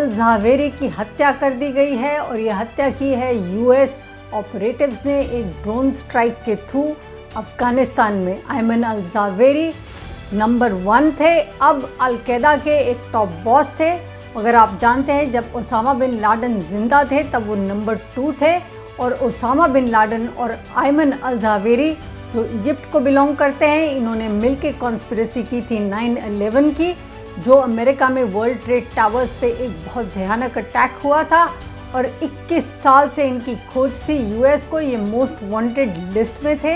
अल ज़ावेरी की हत्या कर दी गई है और ये हत्या की है यूएस ऑपरेटिव्स ने एक ड्रोन स्ट्राइक के थ्रू अफ़गानिस्तान में। अयमन अल ज़ावेरी नंबर 1 थे, अब अल-कायदा के एक टॉप बॉस थे। मगर आप जानते हैं जब ओसामा बिन लादेन ज़िंदा थे तब वो नंबर 2 थे, और ओसामा बिन लादेन और अयमन अल ज़ावेरी जो इजिप्ट को बिलोंग करते हैं, इन्होंने मिलकर कॉन्स्पिरेसी की थी 9/11 की, जो अमेरिका में वर्ल्ड ट्रेड टावर्स पे एक बहुत भयानक अटैक हुआ था। और 21 साल से इनकी खोज थी। यूएस को ये मोस्ट वांटेड लिस्ट में थे।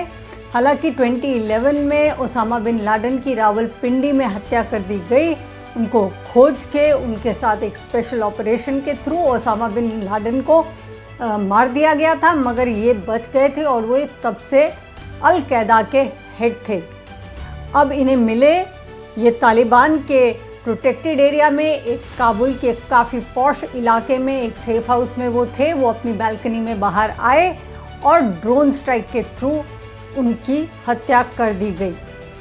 हालांकि 2011 में ओसामा बिन लादेन की रावलपिंडी में हत्या कर दी गई। उनको खोज के उनके साथ एक स्पेशल ऑपरेशन के थ्रू ओसामा बिन लादेन को मार दिया गया था, मगर ये बच गए थे और वो तब से अल-कायदा के हेड थे। अब इन्हें मिले ये तालिबान के प्रोटेक्टेड एरिया में, एक काबुल के काफ़ी पॉश इलाके में एक सेफ हाउस में वो थे। वो अपनी बालकनी में बाहर आए और ड्रोन स्ट्राइक के थ्रू उनकी हत्या कर दी गई।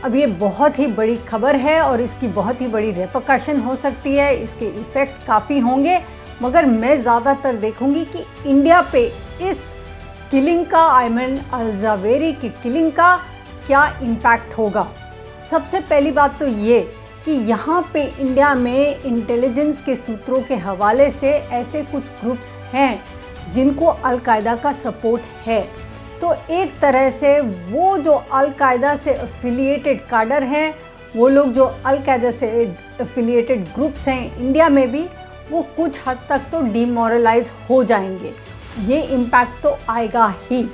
अब ये बहुत ही बड़ी खबर है और इसकी बहुत ही बड़ी रेपरकशन हो सकती है, इसके इफ़ेक्ट काफ़ी होंगे। मगर मैं ज़्यादातर देखूंगी कि इंडिया पे इस किलिंग का, अयमन अल ज़ावेरी की किलिंग का क्या इम्पैक्ट होगा। सबसे पहली बात तो ये कि यहाँ पे इंडिया में इंटेलिजेंस के सूत्रों के हवाले से ऐसे कुछ ग्रुप्स हैं जिनको अल-कायदा का सपोर्ट है। तो एक तरह से वो जो अल-कायदा से एफिलिएटेड काडर हैं, वो लोग जो अल-कायदा से एफिलिएटेड ग्रुप्स हैं इंडिया में भी, वो कुछ हद तक तो डीमोरलाइज हो जाएंगे। ये इम्पैक्ट तो आएगा ही।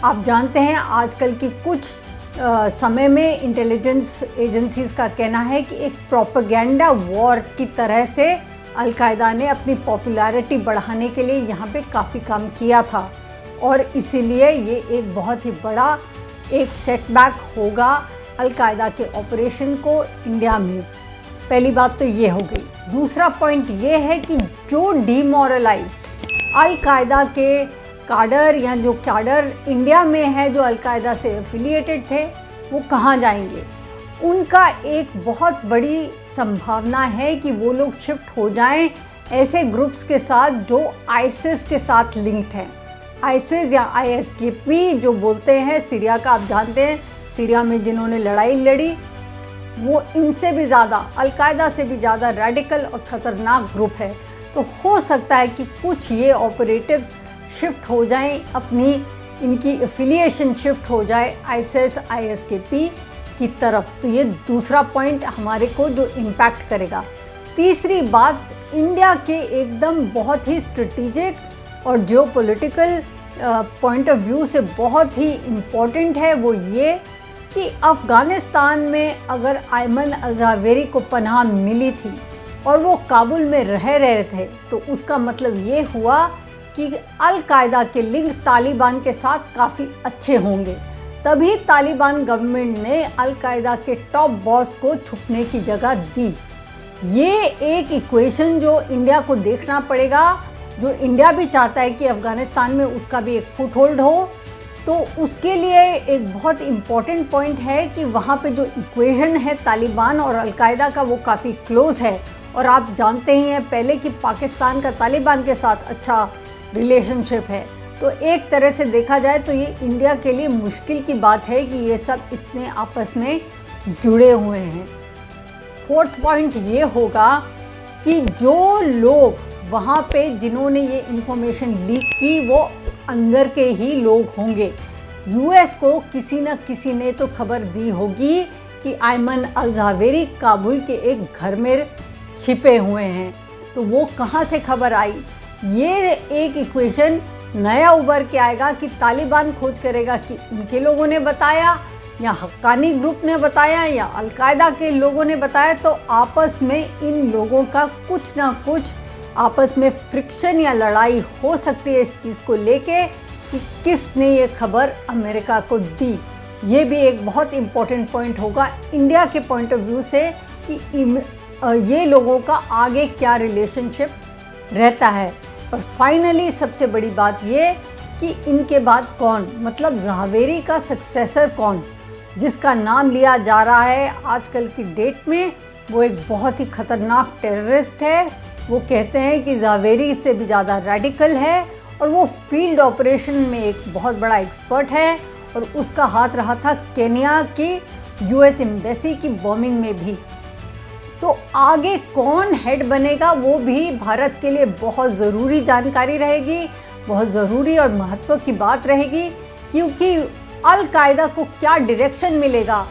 आप जानते हैं आजकल की कुछ समय में इंटेलिजेंस एजेंसीज़ का कहना है कि एक प्रोपेगेंडा वॉर की तरह से अल-कायदा ने अपनी पॉपुलैरिटी बढ़ाने के लिए यहाँ पे काफ़ी काम किया था, और इसीलिए ये एक बहुत ही बड़ा एक सेटबैक होगा अल-कायदा के ऑपरेशन को इंडिया में। पहली बात तो ये हो गई। दूसरा पॉइंट ये है कि जो डीमोरलाइज्ड अल-कायदा के काडर या जो काडर इंडिया में है जो अल-कायदा से एफिलिएटेड थे, वो कहाँ जाएंगे। उनका एक बहुत बड़ी संभावना है कि वो लोग शिफ्ट हो जाएं ऐसे ग्रुप्स के साथ जो आईसिस के साथ लिंक्ड हैं। आईसिस या आईएसकेपी जो बोलते हैं, सीरिया का आप जानते हैं, सीरिया में जिन्होंने लड़ाई लड़ी, वो इनसे भी ज़्यादा, अल-कायदा से भी ज़्यादा रेडिकल और ख़तरनाक ग्रुप है। तो हो सकता है कि कुछ ये ऑपरेटिव्स शिफ्ट हो जाएं, अपनी इनकी एफिलिएशन शिफ्ट हो जाए आईएसआईएस आईएसकेपी की तरफ। तो ये दूसरा पॉइंट हमारे को जो इम्पैक्ट करेगा। तीसरी बात, इंडिया के एकदम बहुत ही स्ट्रेटेजिक और जियोपॉलिटिकल पॉइंट ऑफ व्यू से बहुत ही इम्पॉर्टेंट है वो ये कि अफ़गानिस्तान में अगर अयमन अल ज़ावेरी को पनाह मिली थी और वो काबुल में रह रहे थे, तो उसका मतलब ये हुआ कि अल-कायदा के लिंक तालिबान के साथ काफ़ी अच्छे होंगे। तभी तालिबान गवर्नमेंट ने अल-कायदा के टॉप बॉस को छुपने की जगह दी। ये एक इक्वेशन जो इंडिया को देखना पड़ेगा, जो इंडिया भी चाहता है कि अफ़गानिस्तान में उसका भी एक फुट होल्ड हो। तो उसके लिए एक बहुत इम्पॉर्टेंट पॉइंट है कि वहाँ पे जो इक्वेशन है तालिबान और अल-कायदा का, वो काफ़ी क्लोज़ है। और आप जानते ही हैं पहले कि पाकिस्तान का तालिबान के साथ अच्छा रिलेशनशिप है। तो एक तरह से देखा जाए तो ये इंडिया के लिए मुश्किल की बात है कि ये सब इतने आपस में जुड़े हुए हैं। फोर्थ पॉइंट ये होगा कि जो लोग वहाँ पे जिन्होंने ये इन्फॉर्मेशन लीक की, वो अंदर के ही लोग होंगे। यूएस को किसी न किसी ने तो खबर दी होगी कि अयमन अल ज़ावेरी काबुल के एक घर में छिपे हुए हैं। तो वो कहाँ से खबर आई, ये एक इक्वेशन नया उभर के आएगा कि तालिबान खोज करेगा कि उनके लोगों ने बताया या हक्कानी ग्रुप ने बताया या अल-कायदा के लोगों ने बताया। तो आपस में इन लोगों का कुछ ना कुछ आपस में फ्रिक्शन या लड़ाई हो सकती है इस चीज़ को लेके कि किसने ये खबर अमेरिका को दी। ये भी एक बहुत इम्पोर्टेंट पॉइंट होगा इंडिया के पॉइंट ऑफ व्यू से कि ये लोगों का आगे क्या रिलेशनशिप रहता है। और फाइनली सबसे बड़ी बात ये कि इनके बाद कौन, मतलब ज़ावेरी का सक्सेसर कौन, जिसका नाम लिया जा रहा है आजकल की डेट में, वो एक बहुत ही ख़तरनाक टेररिस्ट है वो कहते हैं कि ज़ावेरी से भी ज़्यादा रेडिकल है और वो फील्ड ऑपरेशन में एक बहुत बड़ा एक्सपर्ट है और उसका हाथ रहा था केन्या की यूएस एम्बेसी की बॉम्बिंग में भी। तो आगे कौन हेड बनेगा वो भी भारत के लिए बहुत ज़रूरी जानकारी रहेगी, बहुत ज़रूरी और महत्व की बात रहेगी, क्योंकि अल कायदा को क्या डायरेक्शन मिलेगा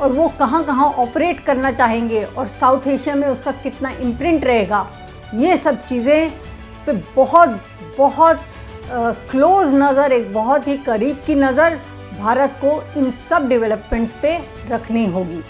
और वो कहाँ कहाँ ऑपरेट करना चाहेंगे और साउथ एशिया में उसका कितना इम्प्रिंट रहेगा, ये सब चीज़ें पे बहुत बहुत क्लोज नज़र, एक बहुत ही करीब की नज़र भारत को इन सब डेवलपमेंट्स पे रखनी होगी।